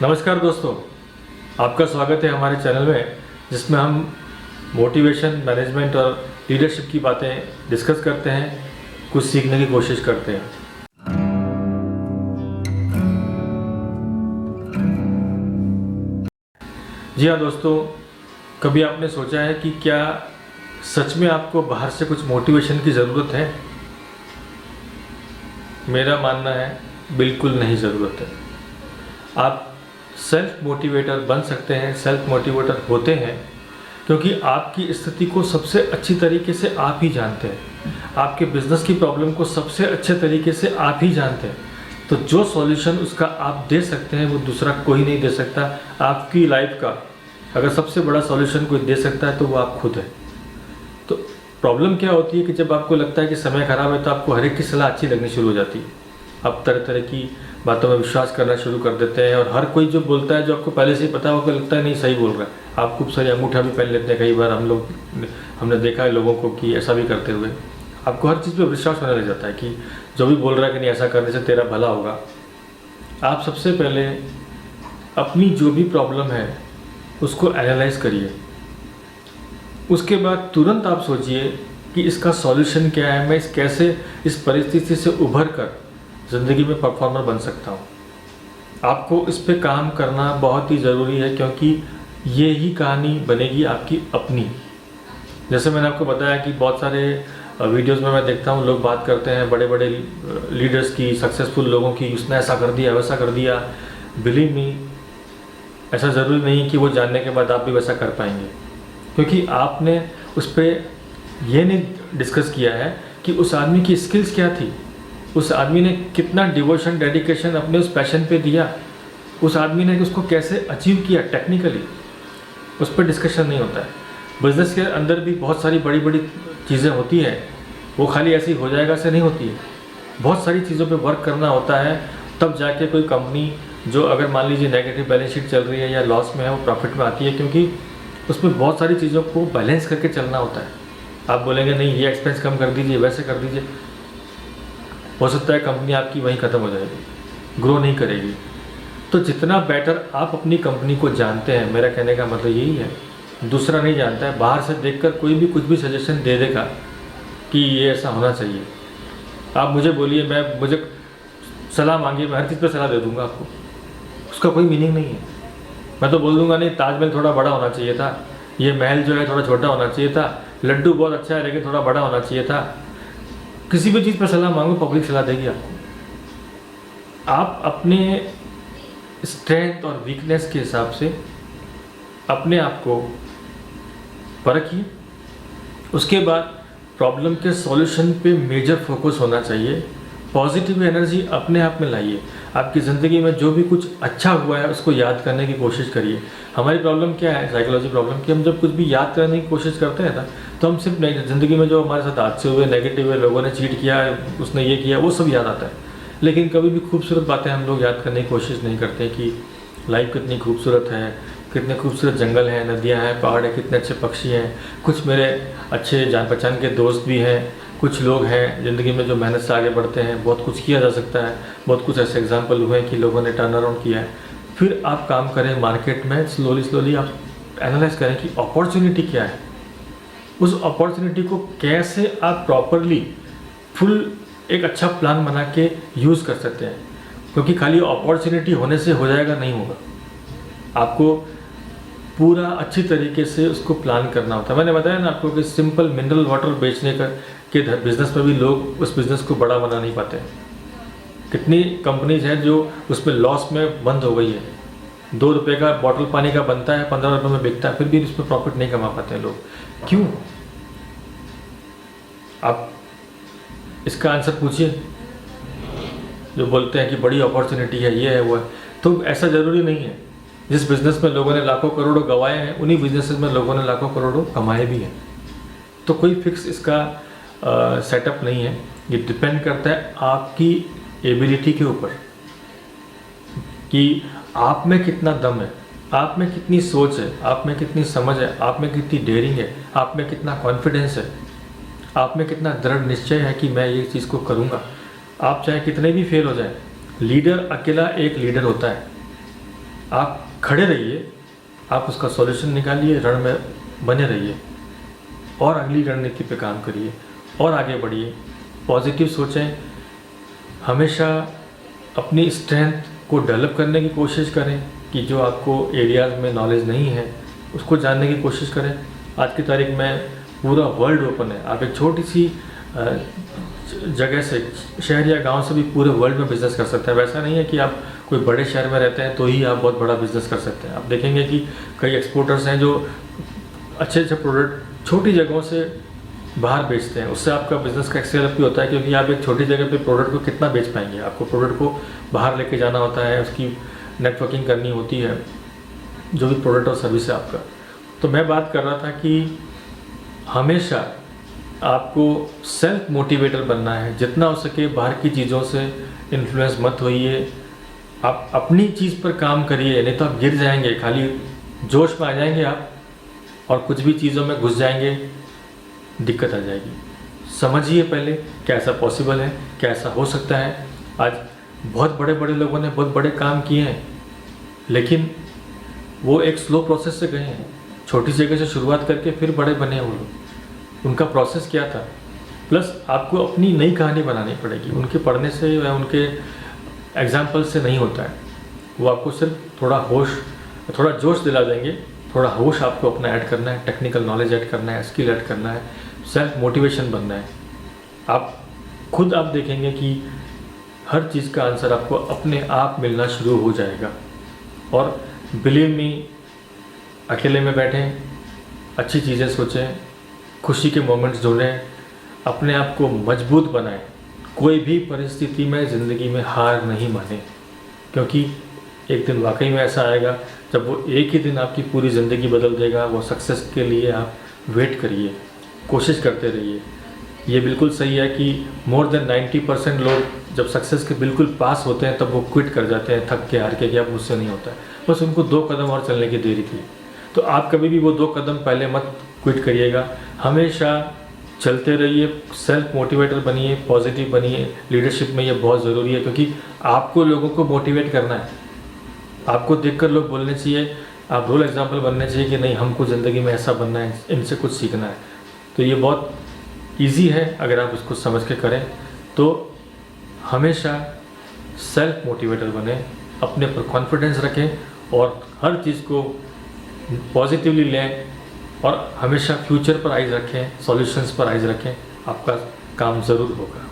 नमस्कार दोस्तों, आपका स्वागत है हमारे चैनल में जिसमें हम मोटिवेशन, मैनेजमेंट और लीडरशिप की बातें डिस्कस करते हैं, कुछ सीखने की कोशिश करते हैं। जी हाँ दोस्तों, कभी आपने सोचा है कि क्या सच में आपको बाहर से कुछ मोटिवेशन की ज़रूरत है? मेरा मानना है बिल्कुल नहीं ज़रूरत है। आप सेल्फ मोटिवेटर बन सकते हैं, सेल्फ मोटिवेटर होते हैं क्योंकि आपकी स्थिति को सबसे अच्छी तरीके से आप ही जानते हैं। आपके बिजनेस की प्रॉब्लम को सबसे अच्छे तरीके से आप ही जानते हैं। तो जो सॉल्यूशन उसका आप दे सकते हैं वो दूसरा कोई नहीं दे सकता। आपकी लाइफ का अगर सबसे बड़ा सॉल्यूशन कोई दे सकता है तो वो आप खुद है। तो प्रॉब्लम क्या होती है कि जब आपको लगता है कि समय खराब है तो आपको हर एक की सलाह अच्छी लगनी शुरू हो जाती है। आप तरह तरह की बातों में विश्वास करना शुरू कर देते हैं और हर कोई जो बोलता है, जो आपको पहले से ही पता होगा, लगता है नहीं सही बोल रहा है। आप खूब सारी अंगूठा भी पहन लेते हैं। कई बार हमने देखा है लोगों को कि ऐसा भी करते हुए आपको हर चीज़ पे विश्वास होने लग जाता है कि जो भी बोल रहा है कि नहीं ऐसा करने से तेरा भला होगा। आप सबसे पहले अपनी जो भी प्रॉब्लम है उसको एनालाइज करिए। उसके बाद तुरंत आप सोचिए कि इसका सॉल्यूशन क्या है, मैं कैसे इस परिस्थिति से उभर कर ज़िंदगी में परफॉर्मर बन सकता हूँ। आपको इस पे काम करना बहुत ही ज़रूरी है क्योंकि ये ही कहानी बनेगी आपकी अपनी। जैसे मैंने आपको बताया कि बहुत सारे वीडियोस में मैं देखता हूँ लोग बात करते हैं बड़े बड़े लीडर्स की, सक्सेसफुल लोगों की, उसने ऐसा कर दिया, वैसा कर दिया। बिलीव मी, ऐसा ज़रूरी नहीं कि वो जानने के बाद आप भी वैसा कर पाएंगे, क्योंकि आपने उस पर ये नहीं डिस्कस किया है कि उस आदमी की स्किल्स क्या थी, उस आदमी ने कितना डिवोशन, डेडिकेशन अपने उस पैशन पे दिया, उस आदमी ने उसको कैसे अचीव किया टेक्निकली, उस पर डिस्कशन नहीं होता है। बिजनेस के अंदर भी बहुत सारी बड़ी बड़ी चीज़ें होती हैं, वो खाली ऐसी हो जाएगा से नहीं होती है। बहुत सारी चीज़ों पे वर्क करना होता है, तब जाके कोई कंपनी जो अगर मान लीजिए नेगेटिव बैलेंस शीट चल रही है या लॉस में है, वो प्रॉफिट में आती है, क्योंकि उसमें बहुत सारी चीज़ों को बैलेंस करके चलना होता है। आप बोलेंगे नहीं ये एक्सपेंस कम कर दीजिए, वैसे कर दीजिए, हो सकता है कंपनी आपकी वहीं ख़त्म हो जाएगी, ग्रो नहीं करेगी। तो जितना बेटर आप अपनी कंपनी को जानते हैं, मेरा कहने का मतलब यही है, दूसरा नहीं जानता है। बाहर से देखकर कोई भी कुछ भी सजेशन दे देगा कि ये ऐसा होना चाहिए। आप मुझे बोलिए, मुझे सलाह मांगिए, मैं हर चीज़ पर सलाह दे दूँगा आपको, उसका कोई मीनिंग नहीं है। मैं तो बोल दूँगा नहीं ताजमहल थोड़ा बड़ा होना चाहिए था, ये महल जो है थोड़ा छोटा होना चाहिए था, लड्डू बहुत अच्छा है लेकिन थोड़ा बड़ा होना चाहिए था। किसी भी चीज़ पर सलाह मांगो, पब्लिक सलाह देगी आपको। आप अपने स्ट्रेंथ और वीकनेस के हिसाब से अपने आप को परखिए। उसके बाद प्रॉब्लम के सॉल्यूशन पे मेजर फोकस होना चाहिए। पॉजिटिव एनर्जी अपने आप में लाइए। आपकी ज़िंदगी में जो भी कुछ अच्छा हुआ है उसको याद करने की कोशिश करिए। हमारी प्रॉब्लम क्या है, साइकोलॉजी प्रॉब्लम, कि हम जब कुछ भी याद करने की कोशिश करते हैं ना, तो हम सिर्फ ज़िंदगी में जो हमारे साथ हादसे हुए, नेगेटिव है, लोगों ने चीट किया, उसने ये किया, वो सब याद आता है। लेकिन कभी भी खूबसूरत बातें हम लोग याद करने की कोशिश नहीं करते कि लाइफ कितनी खूबसूरत है, कितने खूबसूरत जंगल हैं, नदियाँ हैं, पहाड़ हैं, कितने अच्छे पक्षी हैं, कुछ मेरे अच्छे जान पहचान के दोस्त भी हैं, कुछ लोग हैं ज़िंदगी में जो मेहनत से आगे बढ़ते हैं। बहुत कुछ किया जा सकता है, बहुत कुछ ऐसे एग्जाम्पल हुए हैं कि लोगों ने टर्न अराउंड किया है। फिर आप काम करें मार्केट में, स्लोली आप एनालाइज करें कि अपॉर्चुनिटी क्या है, उस अपॉर्चुनिटी को कैसे आप प्रॉपरली फुल एक अच्छा प्लान बना के यूज़ कर सकते हैं। क्योंकि खाली अपॉर्चुनिटी होने से हो जाएगा नहीं होगा, आपको पूरा अच्छी तरीके से उसको प्लान करना होता है। मैंने बताया ना आपको कि सिंपल मिनरल वाटर बेचने के बिज़नेस में भी लोग उस बिज़नेस को बड़ा बना नहीं पाते। कितनी कंपनीज हैं जो उसमें लॉस में बंद हो गई है। 2 रुपये का बॉटल पानी का बनता है, 15 रुपये में बिकता है, फिर भी उसमें प्रॉफिट नहीं कमा पाते हैं लोग। क्यों? आप इसका आंसर पूछिए। जो बोलते हैं कि बड़ी अपॉर्चुनिटी है, ये है वो है, तो ऐसा ज़रूरी नहीं है। जिस बिज़नेस में लोगों ने लाखों करोड़ों गंवाए हैं, उन्हीं बिजनेसेस में लोगों ने लाखों करोड़ों कमाए भी हैं। तो कोई फिक्स इसका सेटअप नहीं है। ये डिपेंड करता है आपकी एबिलिटी के ऊपर कि आप में कितना दम है, आप में कितनी सोच है, आप में कितनी समझ है, आप में कितनी डेयरिंग है, आप में कितना कॉन्फिडेंस है, आप में कितना दृढ़ निश्चय है कि मैं ये चीज़ को करूँगा। आप चाहे कितने भी फेल हो जाए, लीडर अकेला एक लीडर होता है, आप खड़े रहिए, आप उसका सॉल्यूशन निकालिए, रण में बने रहिए और अगली रणनीति पे काम करिए और आगे बढ़िए। पॉजिटिव सोचें, हमेशा अपनी स्ट्रेंथ को डेवलप करने की कोशिश करें कि जो आपको एरियाज़ में नॉलेज नहीं है उसको जानने की कोशिश करें। आज की तारीख में पूरा वर्ल्ड ओपन है, आप एक छोटी सी जगह से, शहर या गांव से भी पूरे वर्ल्ड में बिज़नेस कर सकते हैं। वैसा नहीं है कि आप कोई बड़े शहर में रहते हैं तो ही आप बहुत बड़ा बिज़नेस कर सकते हैं। आप देखेंगे कि कई एक्सपोर्टर्स हैं जो अच्छे अच्छे प्रोडक्ट छोटी जगहों से बाहर बेचते हैं, उससे आपका बिज़नेस का एक्सेल अप भी होता है, क्योंकि आप एक छोटी जगह पे प्रोडक्ट को कितना बेच पाएंगे। आपको प्रोडक्ट को बाहर लेके जाना होता है, उसकी नेटवर्किंग करनी होती है, जो भी प्रोडक्ट और सर्विस है आपका। तो मैं बात कर रहा था कि हमेशा आपको सेल्फ मोटिवेटर बनना है, जितना हो सके बाहर की चीज़ों से इन्फ्लुएंस मत होइए, आप अपनी चीज़ पर काम करिए, नहीं तो आप गिर जाएंगे, खाली जोश में आ जाएंगे आप और कुछ भी चीज़ों में घुस जाएंगे, दिक्कत आ जाएगी। समझिए पहले क्या ऐसा पॉसिबल है, क्या ऐसा हो सकता है। आज बहुत बड़े बड़े लोगों ने बहुत बड़े काम किए हैं, लेकिन वो एक स्लो प्रोसेस से गए हैं, छोटी जगह से शुरुआत करके फिर बड़े बने वो लोग। उनका प्रोसेस क्या था, प्लस आपको अपनी नई कहानी बनानी पड़ेगी। उनके पढ़ने से या उनके एग्जाम्पल से नहीं होता है, वो आपको सिर्फ थोड़ा जोश दिला देंगे, थोड़ा होश आपको अपना ऐड करना है, टेक्निकल नॉलेज ऐड करना है, स्किल ऐड करना है, सेल्फ मोटिवेशन बनना है। आप देखेंगे कि हर चीज़ का आंसर आपको अपने आप मिलना शुरू हो जाएगा। और बिलीव मी, अकेले में बैठें, अच्छी चीज़ें सोचें, खुशी के मोमेंट्स ढूंढें, अपने आप को मजबूत बनाएं। कोई भी परिस्थिति में ज़िंदगी में हार नहीं माने, क्योंकि एक दिन वाकई में ऐसा आएगा जब वो एक ही दिन आपकी पूरी ज़िंदगी बदल देगा। वो सक्सेस के लिए आप वेट करिए, कोशिश करते रहिए। ये बिल्कुल सही है कि मोर देन 90% लोग जब सक्सेस के बिल्कुल पास होते हैं तब वो क्विट कर जाते हैं, थक के हार के, कि अब मुझसे नहीं होता है। बस उनको 2 कदम और चलने की देरी थी। तो आप कभी भी वो 2 कदम पहले मत क्विट करिएगा, हमेशा चलते रहिए, सेल्फ मोटिवेटर बनिए, पॉजिटिव बनिए। लीडरशिप में ये बहुत ज़रूरी है, क्योंकि आपको लोगों को मोटिवेट करना है। आपको देखकर लोग बोलने चाहिए, आप रोल एग्जाम्पल बनने चाहिए कि नहीं, हमको ज़िंदगी में ऐसा बनना है, इनसे कुछ सीखना है। तो ये बहुत ईजी है, अगर आप उसको समझ के करें तो हमेशा सेल्फ मोटिवेटर बने, अपने पर कॉन्फिडेंस रखें और हर चीज़ को पॉजिटिवली लें और हमेशा फ्यूचर पर आइज़ रखें, सॉल्यूशंस पर आइज़ रखें, आपका काम ज़रूर होगा।